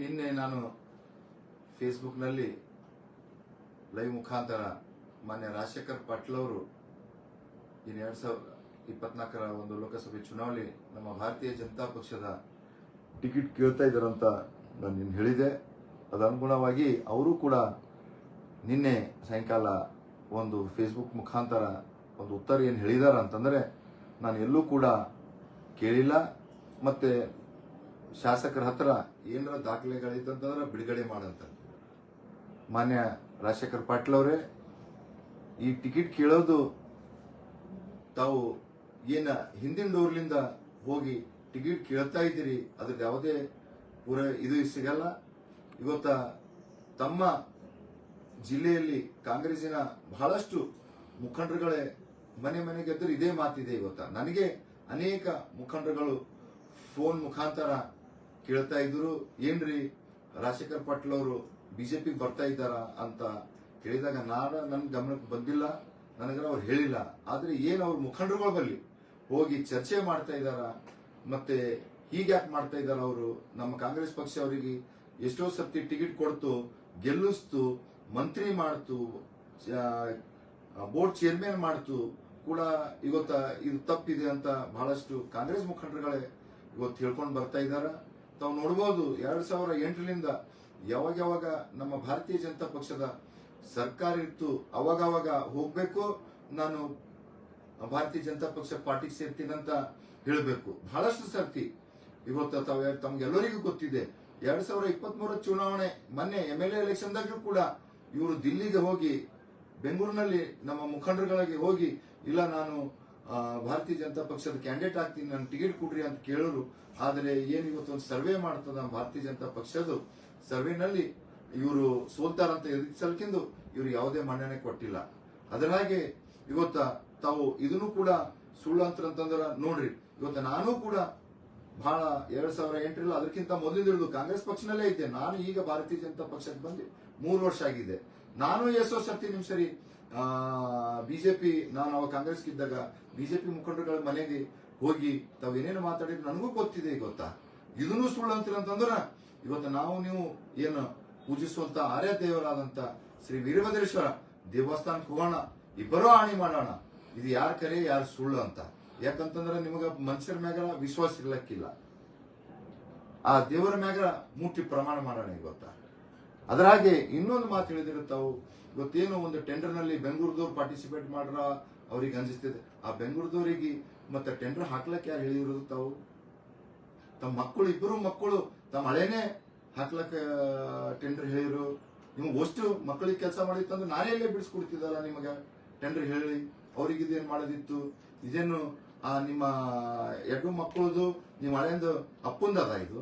ನಿನ್ನೆ ನಾನು ಫೇಸ್ಬುಕ್ನಲ್ಲಿ ಲೈವ್ ಮುಖಾಂತರ ಮಾನ್ಯ ರಾಜಶೇಖರ್ ಪಾಟೀಲ್ ಅವರು 2024ರ ಒಂದು ಲೋಕಸಭೆ ಚುನಾವಣೆ ನಮ್ಮ ಭಾರತೀಯ ಜನತಾ ಪಕ್ಷದ ಟಿಕೆಟ್ ಕೇಳ್ತಾ ಇದ್ದಾರಂತ ನಾನು ನಿನ್ನೆ ಹೇಳಿದೆ. ಅದನುಗುಣವಾಗಿ ಅವರು ಕೂಡ ನಿನ್ನೆ ಸಾಯಂಕಾಲ ಒಂದು ಫೇಸ್ಬುಕ್ ಮುಖಾಂತರ ಒಂದು ಉತ್ತರ ಏನು ಹೇಳಿದಾರ ಅಂತಂದ್ರೆ, ನಾನು ಎಲ್ಲೂ ಕೂಡ ಕೇಳಿಲ್ಲ, ಮತ್ತೆ ಶಾಸಕರ ಹತ್ರ ಏನಾರ ದಾಖಲೆಗಳಿದ್ದಂತಂದ್ರೆ ಬಿಡುಗಡೆ ಮಾಡಂತ. ಮಾನ್ಯ ರಾಜಶೇಖರ್ ಪಾಟೀಲ್ ಅವರೇ, ಈ ಟಿಕೆಟ್ ಕೇಳೋದು ತಾವು ಏನ ಹಿಂದಿನ ಡೋರ್ಲಿಂದ ಹೋಗಿ ಟಿಕೆಟ್ ಕೇಳ್ತಾ ಇದ್ದೀರಿ, ಅದ್ರದ್ದು ಯಾವುದೇ ಪೂರ ಇದು ಸಿಗಲ್ಲ. ಇವತ್ತ ತಮ್ಮ ಜಿಲ್ಲೆಯಲ್ಲಿ ಕಾಂಗ್ರೆಸ್ಸಿನ ಬಹಳಷ್ಟು ಮುಖಂಡರುಗಳೇ ಮನೆ ಮನೆಗೆದ್ದರು ಇದೇ ಮಾತಿದೆ. ಇವತ್ತ ನನಗೆ ಅನೇಕ ಮುಖಂಡರುಗಳು ಫೋನ್ ಮುಖಾಂತರ ಕೇಳ್ತಾ ಇದ್ರು, ಏನ್ರಿ ರಾಜಶೇಖರ್ ಪಾಟೀಲ್ ಅವರು ಬಿಜೆಪಿ ಬರ್ತಾ ಇದ್ದಾರ ಅಂತ ಕೇಳಿದಾಗ ನನ್ನ ಗಮನಕ್ಕೆ ಬಂದಿಲ್ಲ, ನನಗ ಅವ್ರು ಹೇಳಿಲ್ಲ. ಆದ್ರೆ ಏನ್ ಅವ್ರ ಮುಖಂಡರುಗಳ ಬಳಿ ಹೋಗಿ ಚರ್ಚೆ ಮಾಡ್ತಾ ಇದ್ದಾರ, ಮತ್ತೆ ಹೀಗ್ಯಾಕೆ ಮಾಡ್ತಾ ಇದ್ದಾರ, ಅವರು ನಮ್ಮ ಕಾಂಗ್ರೆಸ್ ಪಕ್ಷ ಅವರಿಗೆ ಎಷ್ಟೋ ಸರ್ತಿ ಟಿಕೆಟ್ ಕೊಡ್ತು, ಗೆಲ್ಲಿಸ್ತು, ಮಂತ್ರಿ ಮಾಡ್ತು, ಬೋರ್ಡ್ ಚೇರ್ಮನ್ ಮಾಡ್ತು ಕೂಡ, ಇವತ್ತ ಇದು ತಪ್ಪಿದೆ ಅಂತ ಬಹಳಷ್ಟು ಕಾಂಗ್ರೆಸ್ ಮುಖಂಡರುಗಳೇ ಇವತ್ತು ಹೇಳ್ಕೊಂಡು ಬರ್ತಾ ಇದ್ದಾರ. ತಾವು ನೋಡಬಹುದು 2008ರಿಂದ ಯಾವಾಗ ನಮ್ಮ ಭಾರತೀಯ ಜನತಾ ಪಕ್ಷದ ಸರ್ಕಾರ ಇತ್ತು, ಅವಾಗ ಹೋಗ್ಬೇಕು, ನಾನು ಭಾರತೀಯ ಜನತಾ ಪಕ್ಷ ಪಾರ್ಟಿಗೆ ಸೇರ್ತೀನಿ ಅಂತ ಹೇಳಬೇಕು. ಬಹಳಷ್ಟು ಸರ್ತಿ ಇವತ್ತು ತಮ್ಗೆಲ್ಲರಿಗೂ ಗೊತ್ತಿದೆ, 2023 ಚುನಾವಣೆ ಮೊನ್ನೆ MLA ಎಲೆಕ್ಷನ್ದಾಗೂ ಕೂಡ ಇವರು ದಿಲ್ಲಿಗೆ ಹೋಗಿ, ಬೆಂಗಳೂರಿನಲ್ಲಿ ನಮ್ಮ ಮುಖಂಡರುಗಳಿಗೆ ಹೋಗಿ, ಇಲ್ಲ ನಾನು ಭಾರತೀಯ ಜನತಾ ಪಕ್ಷದ ಕ್ಯಾಂಡಿಡೇಟ್ ಆಗ್ತೀನಿ, ನಾನು ಟಿಕೆಟ್ ಕೊಡ್ರಿ ಅಂತ ಕೇಳೋರು. ಆದರೆ ಏನು ಇವತ್ತು ಒಂದು ಸರ್ವೆ ಮಾಡ್ತದ ಭಾರತೀಯ ಜನತಾ ಪಕ್ಷದ ಸರ್ವೆನಲ್ಲಿ ಇವರು ಸೋಲ್ತಾರಂತ ಎದುರಿಸಲ್ಕಿಂದು ಇವರು ಯಾವುದೇ ಮನ್ನಣೆ ಕೊಟ್ಟಿಲ್ಲ. ಅದರ ಹಾಗೆ ಇವತ್ತ ತಾವು ಇದನ್ನು ಕೂಡ ಸುಳ್ಳು ಅಂತಂದ್ರೆ ನೋಡ್ರಿ, ಇವತ್ತು ನಾನು ಕೂಡ ಬಹಳ 2008ರಲ್ಲಿ ಅದಕ್ಕಿಂತ ಮೊದಲಿಂದ ಕಾಂಗ್ರೆಸ್ ಪಕ್ಷನಲ್ಲೇ ಇದ್ದೆ. ನಾನು ಈಗ ಭಾರತೀಯ ಜನತಾ ಪಕ್ಷಕ್ಕೆ ಬಂದು 3 ವರ್ಷ ಆಗಿದೆ. ನಾನು ಎಷ್ಟೋ ಸರ್ತಿ ನಿಮ್ ಸರಿ ಬಿಜೆಪಿ, ನಾನು ಅವಾಗ ಕಾಂಗ್ರೆಸ್ಗೆ ಇದ್ದಾಗ ಬಿಜೆಪಿ ಮುಖಂಡರುಗಳ ಮನೆಗೆ ಹೋಗಿ ತಾವು ಏನೇನು ಮಾತಾಡಿದ್ರು ನನಗೂ ಗೊತ್ತಿದೆ. ಗೊತ್ತಾ, ಇದನ್ನು ಸುಳ್ಳು ಅಂತೀರಂತಂದ್ರ ಇವತ್ತು ನೀವು ಏನು ಪೂಜಿಸುವಂತ ಆರ್ಯ ದೇವರಾದಂತ ಶ್ರೀ ವೀರಭದ್ರೇಶ್ವರ ದೇವಸ್ಥಾನಕ್ಕೆ ಹೋಗೋಣ, ಇಬ್ಬರೂ ಆಣಿ ಮಾಡೋಣ, ಇದು ಯಾರ ಕರೆ ಯಾರು ಸುಳ್ಳು ಅಂತ. ಯಾಕಂತಂದ್ರೆ ನಿಮಗ ಮನುಷ್ಯರ ಮ್ಯಾಗ ವಿಶ್ವಾಸ ಇರ್ಲಕ್ಕಿಲ್ಲ, ಆ ದೇವರ ಮ್ಯಾಗ ಮುಟ್ಟಿ ಪ್ರಮಾಣ ಮಾಡೋಣ. ಗೊತ್ತಾ, ಅದರ ಹಾಗೆ ಇನ್ನೊಂದು ಮಾತು ಹೇಳಿದ್ರೆ, ತಾವು ಇವತ್ತೇನು ಒಂದು ಟೆಂಡರ್ ನಲ್ಲಿ ಬೆಂಗಳೂರದವ್ರು ಪಾರ್ಟಿಸಿಪೇಟ್ ಮಾಡ್ರ ಅವ್ರಿಗೆ ಅನ್ಸಿಸ್ತದೆ, ಆ ಬೆಂಗಳೂರದವರಿಗೆ ಮತ್ತೆ ಟೆಂಡರ್ ಹಾಕ್ಲಕ್ಕೆ ಯಾರು ಹೇಳಿರೋದು? ತಾವು ತಮ್ಮ ಮಕ್ಕಳು, ಇಬ್ಬರು ಮಕ್ಕಳು ತಮ್ಮ ಹಳೇನೆ ಹಾಕ್ಲಕ್ಕ ಟೆಂಡರ್ ಹೇಳಿರು. ನಿಮ್ಗೆ ಅಷ್ಟು ಮಕ್ಕಳಿಗೆ ಕೆಲಸ ಮಾಡಿತ್ತಂದ್ರೆ ನಾನೇ ಎಲ್ಲೇ ಬಿಡಿಸ್ಕೊಡ್ತಿದ್ದಲ್ಲ ನಿಮಗೆ ಟೆಂಡರ್ ಹೇಳಿ. ಅವ್ರಿಗೆ ಇದೇನು ಮಾಡೋದಿತ್ತು? ಇದೇನು ನಿಮ್ಮ 2 ಮಕ್ಕಳದು ನಿಮ್ಮ ಹಳೆಯದು ಅಪ್ಪಂದದ? ಇದು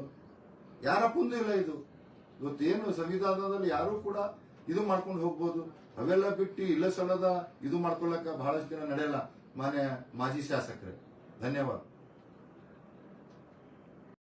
ಯಾರ ಅಪ್ಪಂದು ಇಲ್ಲ. ಇದು ಇವತ್ತೇನು ಸಂವಿಧಾನದಲ್ಲಿ ಯಾರು ಕೂಡ ಇದು ಮಾಡ್ಕೊಂಡು ಹೋಗ್ಬೋದು. ಅವೆಲ್ಲ ಬಿಟ್ಟು ಇಲ್ಲ ಸಲ್ಲದ ಇದು ಮಾಡ್ಕೊಳ್ಳಕ ಬಹಳಷ್ಟು ದಿನ ನಡೆಯಲ್ಲ ಮಾನ್ಯ ಮಾಜಿ ಶಾಸಕರೇ. ಧನ್ಯವಾದ.